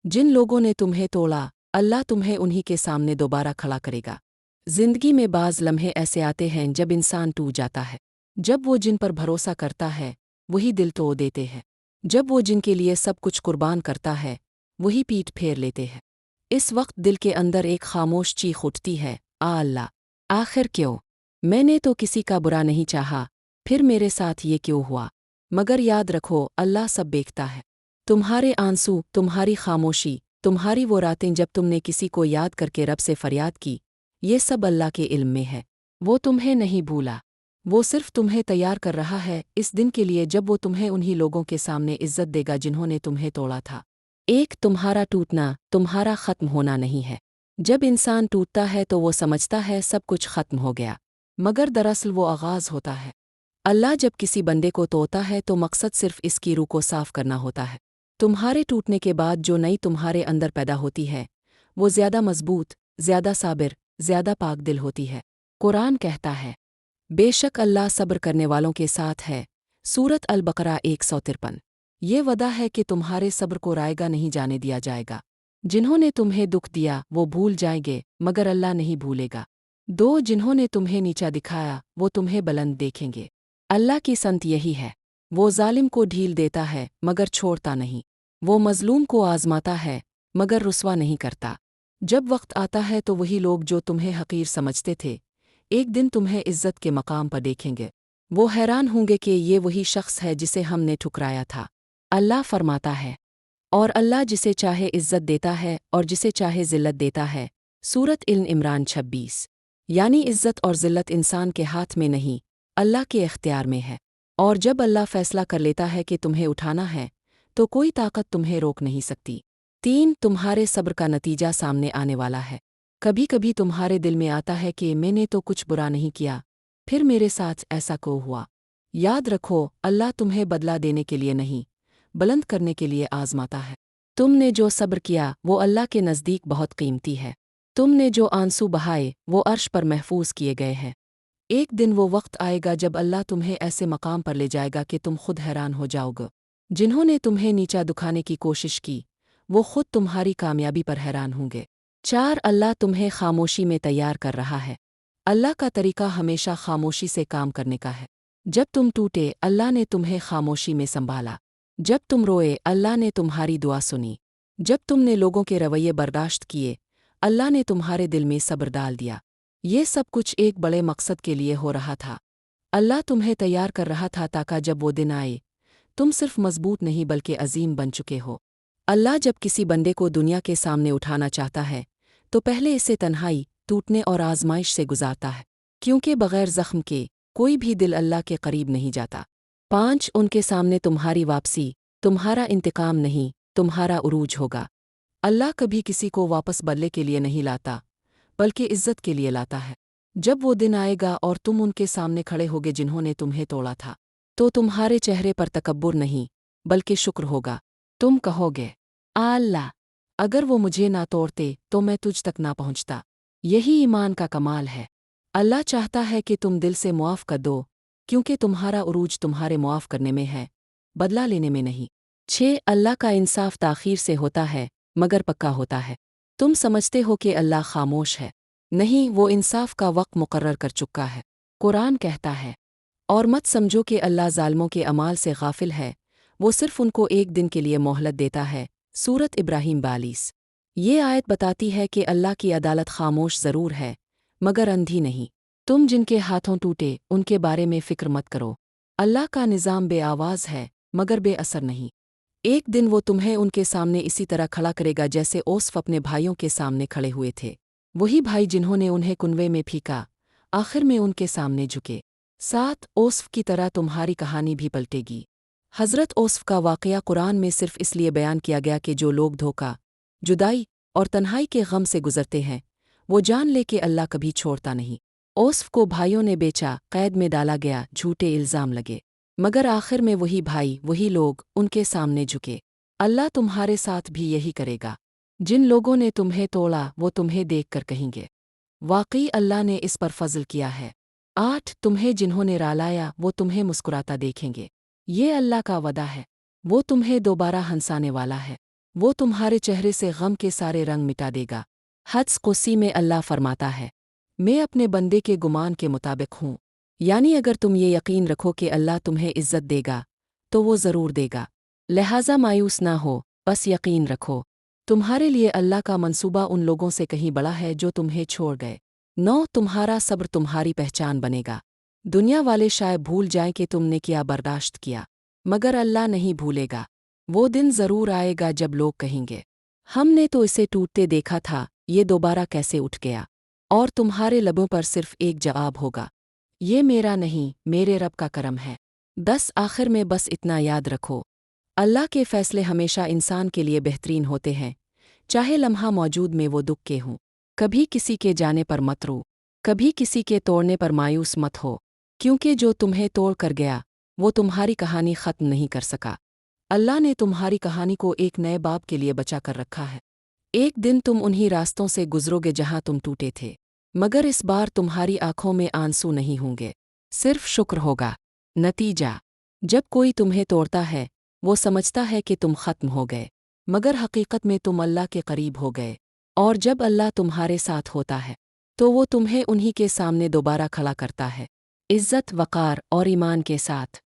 जिन लोगों ने तुम्हें तोड़ा, अल्लाह तुम्हें उन्हीं के सामने दोबारा खड़ा करेगा। जिंदगी में बाज़ लम्हे ऐसे आते हैं जब इंसान टूट जाता है। जब वो जिन पर भरोसा करता है वही दिल तोड़ देते हैं। जब वो जिनके लिए सब कुछ कुर्बान करता है वही पीठ फेर लेते हैं। इस वक्त दिल के अंदर एक खामोश चीख उठती है, अल्लाह, आखिर क्यों? मैंने तो किसी का बुरा नहीं चाहा, फिर मेरे साथ ये क्यों हुआ? मगर याद रखो, अल्लाह सब देखता है। तुम्हारे आंसू, तुम्हारी खामोशी, तुम्हारी वो रातें जब तुमने किसी को याद करके रब से फरियाद की, ये सब अल्लाह के इल्म में है। वो तुम्हें नहीं भूला, वो सिर्फ तुम्हें तैयार कर रहा है इस दिन के लिए जब वो तुम्हें उन्हीं लोगों के सामने इज्जत देगा जिन्होंने तुम्हें तोड़ा था। एक तुम्हारा टूटना तुम्हारा ख़त्म होना नहीं है। जब इंसान टूटता है तो वो समझता है सब कुछ ख़त्म हो गया, मगर दरअसल वो आगाज़ होता है। अल्लाह जब किसी बंदे को तोड़ता है तो मकसद सिर्फ इसकी रूह को साफ करना होता है। तुम्हारे टूटने के बाद जो नई तुम्हारे अंदर पैदा होती है वो ज़्यादा मजबूत, ज़्यादा साबिर, ज़्यादा पाक दिल होती है। कुरान कहता है, बेशक अल्लाह सब्र करने वालों के साथ है। सूरत अल बकरा 153। ये वदा है कि तुम्हारे सब्र को रायगा नहीं जाने दिया जाएगा। जिन्होंने तुम्हें दुख दिया वो भूल जाएंगे मगर अल्लाह नहीं भूलेगा। दो, जिन्होंने तुम्हें नीचा दिखाया वो तुम्हें बुलंद देखेंगे। अल्लाह की संत यही है, वो जालिम को ढील देता है मगर छोड़ता नहीं। वो मजलूम को आजमाता है मगर रुस्वा नहीं करता। जब वक्त आता है तो वही लोग जो तुम्हें हकीर समझते थे एक दिन तुम्हें इज्जत के मकाम पर देखेंगे। वो हैरान होंगे कि ये वही शख्स है जिसे हमने ठुकराया था। अल्लाह फरमाता है, और अल्लाह जिसे चाहे इज्जत देता है और जिसे चाहे ज़िल्लत देता है। सूरत इल इमरान 26। यानी इज्जत और ज़िल्लत इंसान के हाथ में नहीं, अल्लाह के इख्तियार में है। और जब अल्लाह फैसला कर लेता है कि तुम्हें उठाना है तो कोई ताकत तुम्हें रोक नहीं सकती। 3, तुम्हारे सब्र का नतीजा सामने आने वाला है। कभी कभी तुम्हारे दिल में आता है कि मैंने तो कुछ बुरा नहीं किया, फिर मेरे साथ ऐसा क्यों हुआ? याद रखो, अल्लाह तुम्हें बदला देने के लिए नहीं, बुलंद करने के लिए आजमाता है। तुमने जो सब्र किया वो अल्लाह के नज़दीक बहुत कीमती है। तुमने जो आंसू बहाए वो अर्श पर महफूज किए गए हैं। एक दिन वो वक्त आएगा जब अल्लाह तुम्हें ऐसे मकाम पर ले जाएगा कि तुम खुद हैरान हो जाओगे। जिन्होंने तुम्हें नीचा दुखाने की कोशिश की वो खुद तुम्हारी कामयाबी पर हैरान होंगे। 4, अल्लाह तुम्हें खामोशी में तैयार कर रहा है। अल्लाह का तरीका हमेशा खामोशी से काम करने का है। जब तुम टूटे अल्लाह ने तुम्हें खामोशी में संभाला। जब तुम रोए अल्लाह ने तुम्हारी दुआ सुनी। जब तुमने लोगों के रवैये बर्दाश्त किए अल्लाह ने तुम्हारे दिल में सब्र डाल दिया। ये सब कुछ एक बड़े मकसद के लिए हो रहा था। अल्लाह तुम्हें तैयार कर रहा था ताकि जब वो दिन आए तुम सिर्फ मजबूत नहीं बल्कि अजीम बन चुके हो। अल्लाह जब किसी बंदे को दुनिया के सामने उठाना चाहता है तो पहले इसे तन्हाई, टूटने और आजमाइश से गुजारता है, क्योंकि बग़ैर ज़ख्म के कोई भी दिल अल्लाह के करीब नहीं जाता। 5, उनके सामने तुम्हारी वापसी, तुम्हारा इंतकाम नहीं, तुम्हारा उरूज होगा। अल्लाह कभी किसी को वापस बदले के लिए नहीं लाता बल्कि इज्जत के लिए लाता है। जब वो दिन आएगा और तुम उनके सामने खड़े होगे जिन्होंने तुम्हें तोड़ा था, तो तुम्हारे चेहरे पर तकब्बुर नहीं बल्कि शुक्र होगा। तुम कहोगे, अल्लाह, अगर वो मुझे ना तोड़ते तो मैं तुझ तक ना पहुंचता। यही ईमान का कमाल है। अल्लाह चाहता है कि तुम दिल से मुआफ़ कर दो, क्योंकि तुम्हारा उरूज तुम्हारे मुआफ़ करने में है, बदला लेने में नहीं। 6, अल्लाह का इंसाफ ताख़ीर से होता है मगर पक्का होता है। तुम समझते हो कि अल्लाह खामोश है, नहीं, वो इंसाफ का वक्त मुकर्रर कर चुका है। कुरान कहता है, और मत समझो कि अल्लाह ज़ालिमों के अमाल से गाफिल है, वो सिर्फ उनको एक दिन के लिए मोहलत देता है। सूरत इब्राहीम 42। ये आयत बताती है कि अल्लाह की अदालत खामोश ज़रूर है मगर अंधी नहीं। तुम जिनके हाथों टूटे उनके बारे में फ़िक्र मत करो। अल्लाह का निज़ाम बेआवाज़ है मगर बेअसर नहीं। एक दिन वो तुम्हें उनके सामने इसी तरह खड़ा करेगा जैसे ओसफ अपने भाइयों के सामने खड़े हुए थे। वही भाई जिन्होंने उन्हें कुनवे में फेंका आखिर में उनके सामने झुके। 7, ओसफ की तरह तुम्हारी कहानी भी पलटेगी। हज़रत ओसफ का वाक़या कुरान में सिर्फ इसलिए बयान किया गया कि जो लोग धोखा, जुदाई और तन्हाई के गम से गुजरते हैं वो जान ले कि अल्लाह कभी छोड़ता नहीं। ओसफ को भाइयों ने बेचा, कैद में डाला गया, झूठे इल्ज़ाम लगे, मगर आखिर में वही भाई, वही लोग उनके सामने झुके। अल्लाह तुम्हारे साथ भी यही करेगा। जिन लोगों ने तुम्हें तोड़ा वो तुम्हें देखकर कहेंगे, वाकई अल्लाह ने इस पर फजल किया है। 8, तुम्हें जिन्होंने रालाया वो तुम्हें मुस्कुराता देखेंगे। ये अल्लाह का वदा है, वो तुम्हें दोबारा हंसाने वाला है। वो तुम्हारे चेहरे से गम के सारे रंग मिटा देगा। हदस कुसी में अल्लाह फरमाता है, मैं अपने बंदे के गुमान के मुताबिक हूँ। यानी अगर तुम ये यकीन रखो कि अल्लाह तुम्हें इज़्ज़त देगा तो वो ज़रूर देगा। लिहाजा मायूस ना हो, बस यकीन रखो। तुम्हारे लिए अल्लाह का मंसूबा उन लोगों से कहीं बड़ा है जो तुम्हें छोड़ गए। 9 तुम्हारा सब्र तुम्हारी पहचान बनेगा। दुनिया वाले शायद भूल जाएं कि तुमने क्या बर्दाश्त किया, मगर अल्लाह नहीं भूलेगा। वो दिन ज़रूर आएगा जब लोग कहेंगे, हमने तो इसे टूटते देखा था, ये दोबारा कैसे उठ गया। और तुम्हारे लबों पर सिर्फ एक जवाब होगा, ये मेरा नहीं, मेरे रब का करम है। 10 आखिर में बस इतना याद रखो, अल्लाह के फ़ैसले हमेशा इंसान के लिए बेहतरीन होते हैं, चाहे लम्हा मौजूद में वो दुख के हों। कभी किसी के जाने पर मत रो, कभी किसी के तोड़ने पर मायूस मत हो, क्योंकि जो तुम्हें तोड़ कर गया वो तुम्हारी कहानी ख़त्म नहीं कर सका। अल्लाह ने तुम्हारी कहानी को एक नए बाब के लिए बचा कर रखा है। एक दिन तुम उन्हीं रास्तों से गुजरोगे जहां तुम टूटे थे, मगर इस बार तुम्हारी आंखों में आंसू नहीं होंगे, सिर्फ शुक्र होगा। नतीजा, जब कोई तुम्हें तोड़ता है वो समझता है कि तुम ख़त्म हो गए, मगर हकीकत में तुम अल्लाह के करीब हो गए। और जब अल्लाह तुम्हारे साथ होता है तो वो तुम्हें उन्हीं के सामने दोबारा खड़ा करता है, इज़्ज़त, वक़ार और ईमान के साथ।